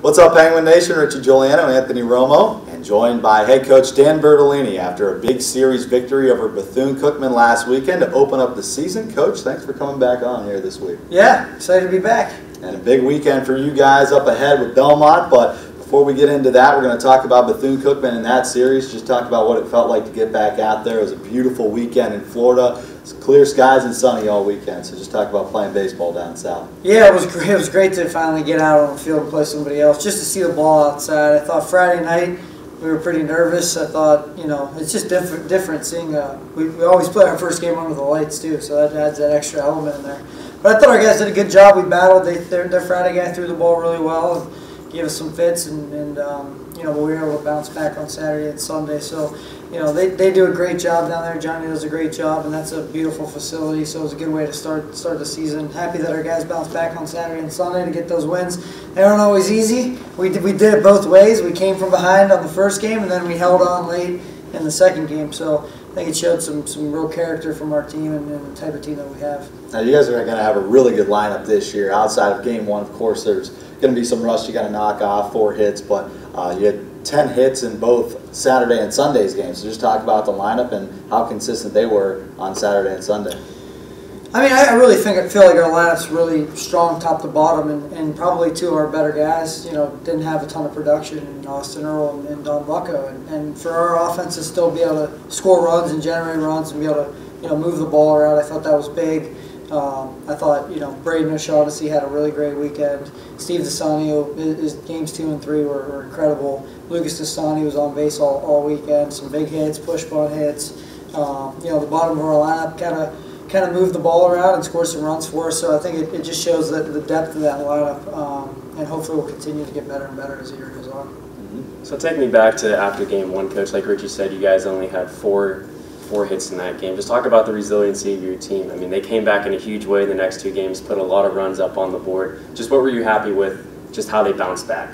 What's up, Penguin Nation? Richie, Juliano, Anthony Romo, and joined by head coach Dan Bertolini after a big series victory over Bethune Cookman last weekend to open up the season. Coach, thanks for coming back on here this week. Yeah, excited to be back. And a big weekend for you guys up ahead with Belmont, but before we get into that, we're going to talk about Bethune Cookman in that series. Just talk about what it felt like to get back out there. It was a beautiful weekend in Florida. It's clear skies and sunny all weekend, so just talk about playing baseball down south. Yeah, it was great. It was great to finally get out on the field and play somebody else, just to see the ball outside. I thought Friday night we were pretty nervous. I thought, you know, it's just different seeing. We always play our first game under the lights too, so that adds that extra element in there. But I thought our guys did a good job. We battled. Their Friday guy threw the ball really well and gave us some fits, and you know, but we were able to bounce back on Saturday and Sunday. So, you know, they do a great job down there. Johnny does a great job, and that's a beautiful facility. So it was a good way to start the season. Happy that our guys bounced back on Saturday and Sunday to get those wins. They aren't always easy. We did it both ways. We came from behind on the first game, and then we held on late in the second game. So I think it showed some real character from our team and the type of team that we have. Now, you guys are going to have a really good lineup this year. Outside of game one, of course, there's going to be some rust you got to knock off, 4 hits, but you had 10 hits in both Saturday and Sunday's games. So just talk about the lineup and how consistent they were on Saturday and Sunday. I mean, I really feel like our lineup's really strong top to bottom, and probably two of our better guys, you know, didn't have a ton of production in Austin Earl and Don Bucco. And for our offense to still be able to score runs and generate runs and be able to, you know, move the ball around, I thought that was big. I thought, you know, Braden O'Shaughnessy had a really great weekend. Steve Desanio, his games 2 and 3 were incredible. Lucas Desanio was on base all weekend. Some big hits, push bunt hits. You know, the bottom of our lineup kind of moved the ball around and scored some runs for us. So I think it just shows that the depth of that lineup, and hopefully we'll continue to get better and better as the year goes on. So take me back to after game one, Coach. Like Richie said, you guys only had four hits in that game. Just talk about the resiliency of your team. I mean, they came back in a huge way the next 2 games, put a lot of runs up on the board. Just what were you happy with, just how they bounced back?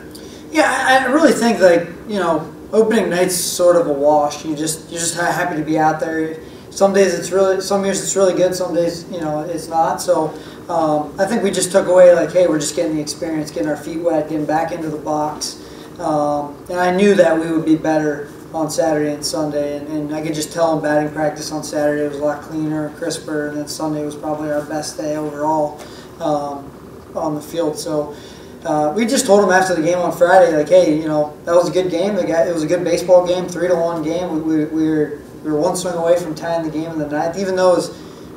Yeah, I really think, like, you know, opening night's sort of a wash. You're just happy to be out there. Some years it's really good, some days, you know, it's not. So I think we just took away, like, hey, we're just getting the experience, getting our feet wet, getting back into the box. And I knew that we would be better on Saturday and Sunday, and I could just tell in batting practice on Saturday it was a lot cleaner, crisper, and then Sunday was probably our best day overall on the field. So we just told them after the game on Friday, like, hey, you know, that was a good game. It was a good baseball game, 3-1 game. We were one swing away from tying the game in the 9th, even though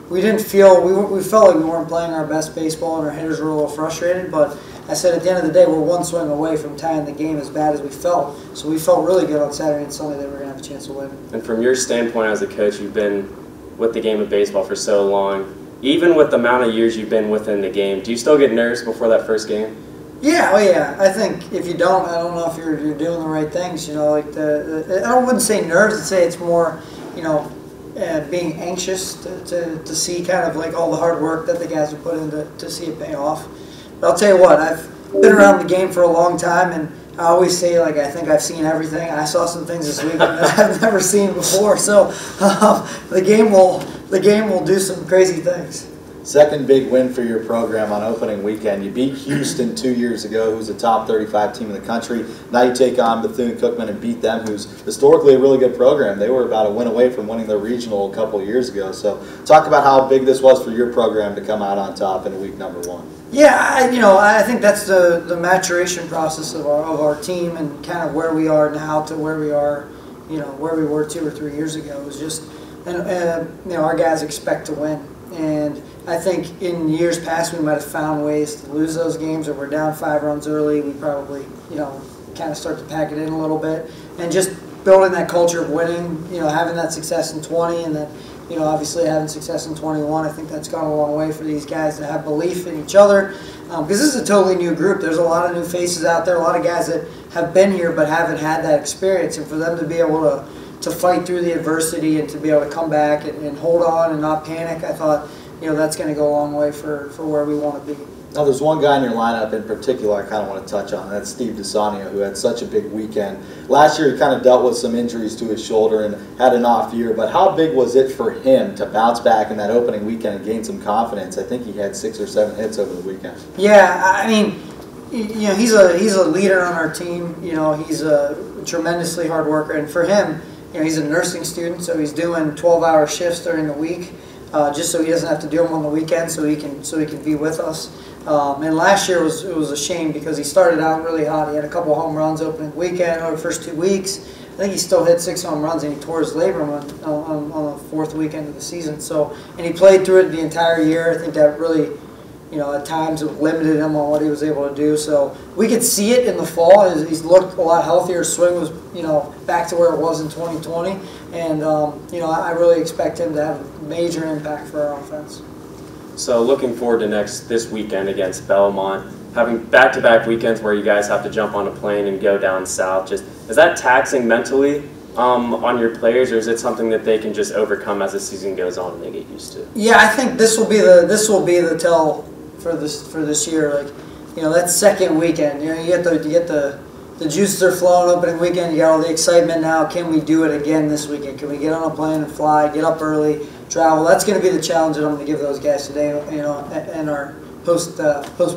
we felt like we weren't playing our best baseball and our hitters were a little frustrated, but I said at the end of the day, we're one swing away from tying the game as bad as we felt. So we felt really good on Saturday and Sunday that we were going to have a chance to win. And from your standpoint as a coach, you've been with the game of baseball for so long. Even with the amount of years you've been within the game, do you still get nervous before that first game? Yeah, oh yeah. I think if you don't, I don't know if you're doing the right things. You know, like I wouldn't say nerves. I'd say it's more, you know, being anxious to see kind of like all the hard work that the guys have put in to see it pay off. But I'll tell you what, I've been around the game for a long time, and I always say, like, I think I've seen everything. I saw some things this week that I've never seen before. So the game will do some crazy things. Second big win for your program on opening weekend. You beat Houston 2 years ago, who's a top 35 team in the country. Now you take on Bethune Cookman and beat them, who's historically a really good program. They were about a win away from winning their regional a couple of years ago. So talk about how big this was for your program to come out on top in week number 1. Yeah, you know, I think that's the maturation process of our team, and kind of where we are now to where we are, you know, where we were 2 or 3 years ago. It was just, and you know, our guys expect to win. And I think in years past we might have found ways to lose those games, or we're down 5 runs early. We probably, you know, kind of start to pack it in a little bit, and just building that culture of winning. You know, having that success in 20, and then, you know, obviously having success in 21. I think that's gone a long way for these guys to have belief in each other, because this is a totally new group. There's a lot of new faces out there, a lot of guys that have been here but haven't had that experience, and for them to be able to fight through the adversity and to be able to come back and hold on and not panic, I thought, you know, that's going to go a long way for where we want to be. Now, there's one guy in your lineup in particular I kind of want to touch on, and that's Steve Desanio, who had such a big weekend. Last year, he kind of dealt with some injuries to his shoulder and had an off year, but how big was it for him to bounce back in that opening weekend and gain some confidence? I think he had 6 or 7 hits over the weekend. Yeah, I mean, you know, he's a leader on our team. You know, he's a tremendously hard worker, and for him, you know, he's a nursing student, so he's doing 12-hour shifts during the week, just so he doesn't have to do them on the weekend, so he can be with us. And last year it was a shame because he started out really hot. He had a couple home runs opening weekend over the first 2 weeks. I think he still hit 6 home runs, and he tore his labrum on the 4th weekend of the season. So, and he played through it the entire year. I think that really, you know, at times it limited him on what he was able to do. So we could see it in the fall. He's looked a lot healthier. His swing was, you know, back to where it was in 2020. And, you know, I really expect him to have a major impact for our offense. So looking forward to this weekend against Belmont, having back-to-back weekends where you guys have to jump on a plane and go down south. Just is that taxing mentally on your players, or is it something that they can just overcome as the season goes on and they get used to? Yeah, I think this will be the tell for this year. Like, you know, that second weekend, you know, you get the juices are flowing opening weekend. You got all the excitement now. Can we do it again this weekend? Can we get on a plane and fly? Get up early, travel. That's going to be the challenge that I'm going to give those guys today. You know, and our post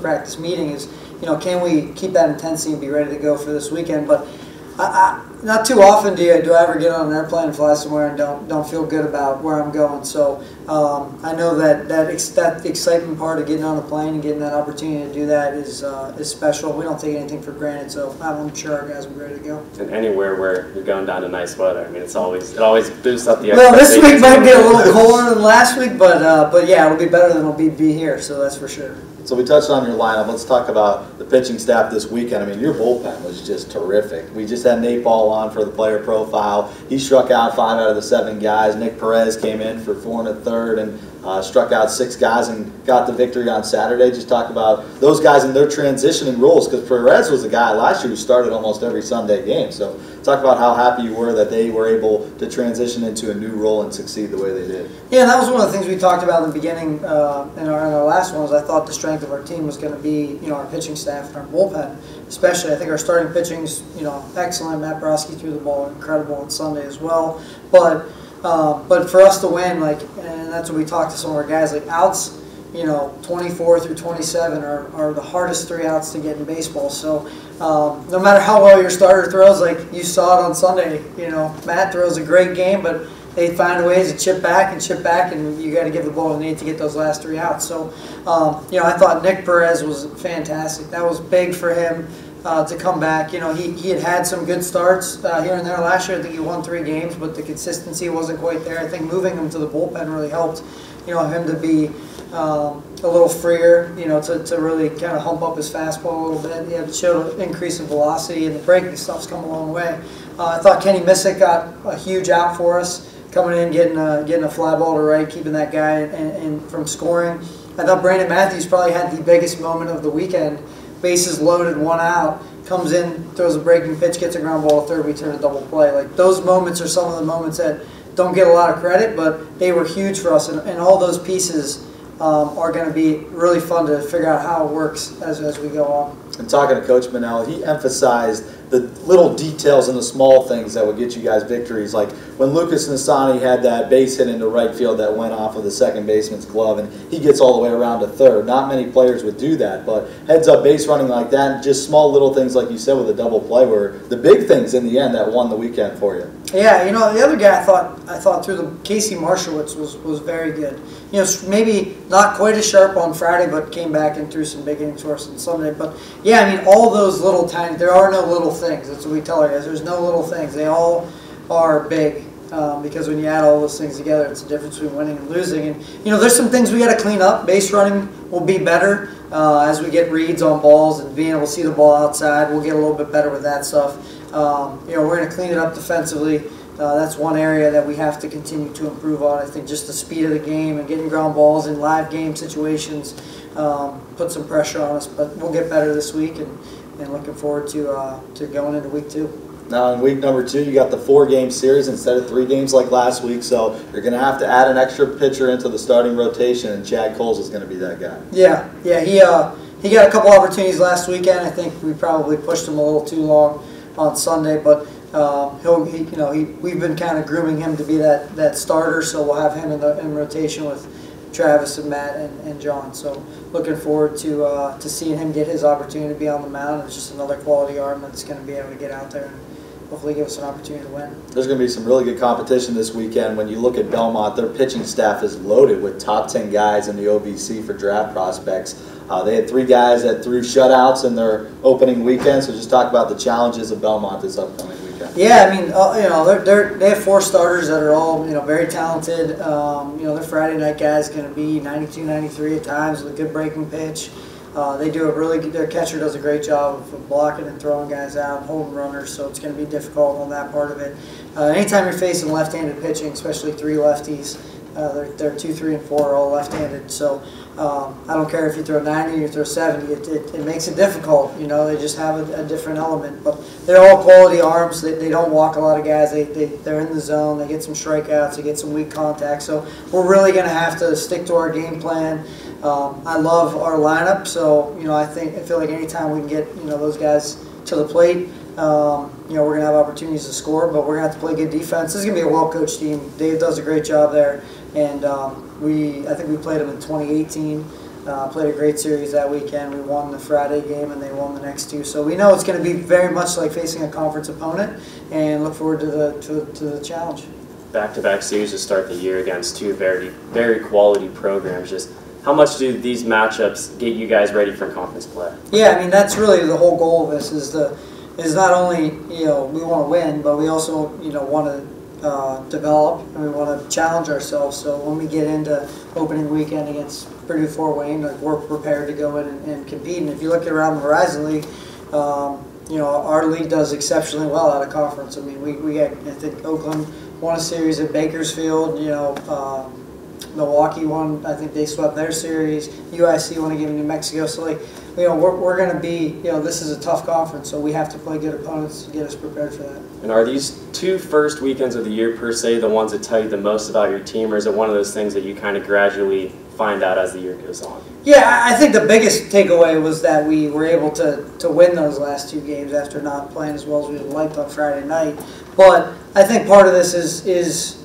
practice meeting is, you know, can we keep that intensity and be ready to go for this weekend? But not too often do I ever get on an airplane and fly somewhere and don't feel good about where I'm going. So I know that excitement part of getting on a plane and getting that opportunity to do that is special. We don't take anything for granted, so I'm sure our guys will be ready to go. And anywhere where you're going down to nice weather, I mean, it always boosts up the expectations. Well, this week might be a little colder than last week, but yeah, it'll be better than it'll be here, so that's for sure. So we touched on your lineup. Let's talk about the pitching staff this weekend. I mean, your bullpen was just terrific. We just had Nate Ball on for the player profile. He struck out 5 out of the 7 guys. Nick Perez came in for 4 1/3 and struck out 6 guys and got the victory on Saturday. Just talk about those guys and their transitioning roles, because Perez was a guy last year who started almost every Sunday game. So talk about how happy you were that they were able to transition into a new role and succeed the way they did. Yeah, and that was one of the things we talked about in the beginning in our last one. Was I thought the strength of our team was going to be, you know, our pitching staff and our bullpen, especially. I think our starting pitching's, you know, excellent. Matt Broski threw the ball incredible on Sunday as well. But for us to win, like, and that's what we talked to some of our guys, like outs, you know, 24 through 27 are the hardest 3 outs to get in baseball. So no matter how well your starter throws, like you saw it on Sunday, you know, Matt throws a great game, but they find ways to chip back, and you got to give the ball to Nate to get those last 3 outs. So, you know, I thought Nick Perez was fantastic. That was big for him to come back. You know, he had some good starts here and there last year. I think he won 3 games, but the consistency wasn't quite there. I think moving him to the bullpen really helped, you know, him to be a little freer, you know, to really kind of hump up his fastball a little bit. He had showed an increase in velocity, and the breaking stuff's come a long way. I thought Kenny Missick got a huge out for us, coming in, getting a fly ball to right, keeping that guy and from scoring. I thought Brandon Matthews probably had the biggest moment of the weekend. Bases loaded, 1 out, comes in, throws a breaking pitch, gets a ground ball to third, we turn a double play. Like, those moments are some of the moments that don't get a lot of credit, but they were huge for us, and all those pieces are going to be really fun to figure out how it works as we go on. And talking to Coach Manel, he emphasized the little details and the small things that would get you guys victories. Like when Lucas Nasani had that base hit into right field that went off of the second baseman's glove, and he gets all the way around to third. Not many players would do that, but heads-up base running like that, and just small little things like you said with a double play were the big things in the end that won the weekend for you. Yeah, you know, the other guy I thought through the Casey Marshowitz was very good. You know, maybe not quite as sharp on Friday, but came back and threw some big innings for us on Sunday. But yeah, I mean, all those little tiny, there are no little things. That's what we tell our guys. There's no little things. They all are big because when you add all those things together, it's the difference between winning and losing. And you know, there's some things we got to clean up. Base running will be better as we get reads on balls and being able to see the ball outside. We'll get a little bit better with that stuff. You know, we're going to clean it up defensively. That's one area that we have to continue to improve on. I think just the speed of the game and getting ground balls in live game situations put some pressure on us. But we'll get better this week, and looking forward to going into week 2. Now in week number 2, you got the 4-game series instead of 3 games like last week, so you're going to have to add an extra pitcher into the starting rotation, and Chad Coles is going to be that guy. Yeah, he got a couple opportunities last weekend. I think we probably pushed him a little too long on Sunday, but we've been kind of grooming him to be that starter, so we'll have him in rotation with Travis and Matt and John. So looking forward to seeing him get his opportunity to be on the mound. It's just another quality arm that's going to be able to get out there and hopefully give us an opportunity to win. There's going to be some really good competition this weekend. When you look at Belmont, their pitching staff is loaded with top 10 guys in the OVC for draft prospects. They had 3 guys that threw shutouts in their opening weekend, so just talk about the challenges of Belmont this upcoming weekend. Yeah, I mean, they have 4 starters that are all very talented. Their Friday night guys going to be 92, 93 at times with a good breaking pitch. They do their catcher does a great job of blocking and throwing guys out, holding runners, so it's going to be difficult on that part of it. Anytime you're facing left-handed pitching, especially 3 lefties, they're 2, 3, and 4 are all left-handed. So I don't care if you throw 90 or you throw 70, it makes it difficult. They just have a different element. But they're all quality arms. They don't walk a lot of guys. They're in the zone. They get some strikeouts. They get some weak contact. So we're really going to have to stick to our game plan. I love our lineup. So I feel like anytime we can get those guys to the plate, we're going to have opportunities to score, but we're going to have to play good defense. This is going to be a well-coached team. Dave does a great job there, and I think we played them in 2018, played a great series that weekend. We won the Friday game, and they won the next 2. So we know it's going to be very much like facing a conference opponent, and look forward to the challenge. Back-to-back series to start the year against 2 very, very quality programs. Just how much do these matchups get you guys ready for conference play? Yeah, I mean, that's really the whole goal of this is not only, we want to win, but we also, want to develop and we want to challenge ourselves. So when we get into opening weekend against Purdue Fort Wayne, we're prepared to go in and compete. And if you look around the Horizon League, our league does exceptionally well out of conference. I mean, we got, I think Oakland won a series at Bakersfield, Milwaukee won, I think they swept their series. UIC won a game in New Mexico. So, we're going to be, this is a tough conference, so we have to play good opponents to get us prepared for that. And are these 2 first weekends of the year, per se, the ones that tell you the most about your team, or is it one of those things that you kind of gradually find out as the year goes on? Yeah, I think the biggest takeaway was that we were able to win those last 2 games after not playing as well as we would have liked on Friday night. But I think part of this is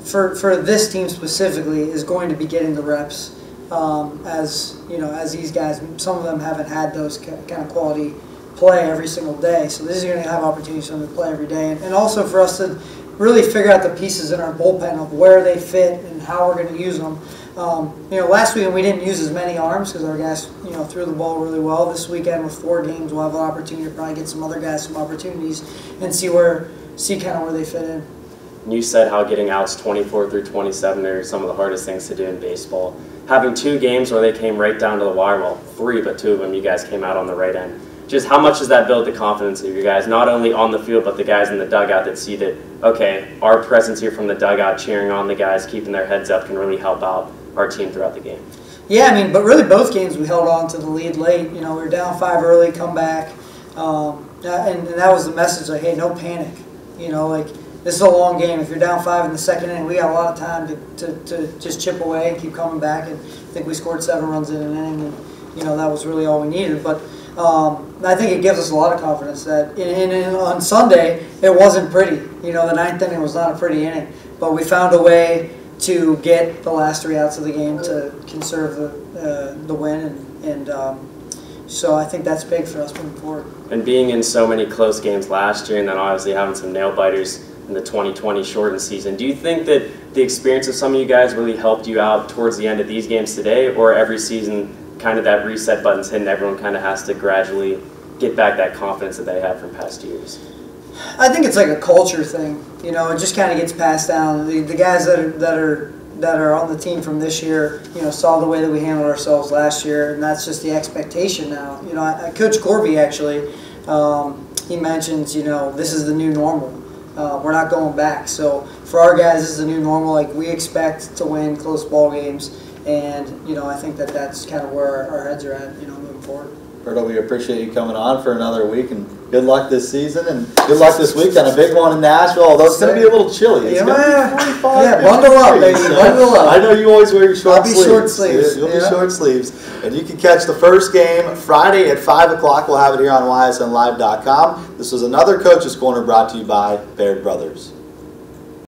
for this team specifically, is going to be getting the reps. As these guys, some of them haven't had those kind of quality play every single day. So this is going to have opportunities for them to play every day. And also for us to really figure out the pieces in our bullpen of where they fit and how we're going to use them. Last weekend we didn't use as many arms because our guys, threw the ball really well. This weekend with 4 games, we'll have an opportunity to probably get some other guys some opportunities and see kind of where they fit in. You said how getting outs 24 through 27 are some of the hardest things to do in baseball. Having 2 games where they came right down to the wire, well, 3, but 2 of them you guys came out on the right end. Just how much does that build the confidence of your guys, not only on the field, but the guys in the dugout that see that, okay, our presence here from the dugout, cheering on the guys, keeping their heads up, can really help out our team throughout the game? Yeah, I mean, but really both games we held on to the lead late. We were down 5 early, come back, and that was the message, like, hey, no panic. This is a long game. If you're down 5 in the second inning, we got a lot of time to just chip away and keep coming back. And I think we scored 7 runs in an inning, and that was really all we needed. But I think it gives us a lot of confidence that on Sunday it wasn't pretty. The 9th inning was not a pretty inning, but we found a way to get the last 3 outs of the game to conserve the win, and so I think that's big for us moving forward. And being in so many close games last year, and then obviously having some nail biters in the 2020 shortened season, do you think that the experience of some of you guys really helped you out towards the end of these games today, or every season kind of that reset button's hit and everyone kind of has to gradually get back that confidence that they had from past years? I think it's like a culture thing. It just kind of gets passed down. The guys that are on the team from this year, saw the way that we handled ourselves last year, and that's just the expectation now. Coach Corby actually, he mentions, this is the new normal. We're not going back. So for our guys, this is the new normal. Like, we expect to win close ball games, and I think that's kind of where our heads are at, moving forward. Berto, we appreciate you coming on for another week, and good luck this season, and good luck this weekend. A big one in Nashville, although it's going to be a little chilly. It's going to be 45. Yeah, bundle up, baby. Bundle up. I know you always wear your short sleeves. I'll be short sleeves. You'll be short sleeves. And you can catch the first game Friday at 5 o'clock. We'll have it here on YSNLive.com. This was another Coach's Corner brought to you by Baird Brothers.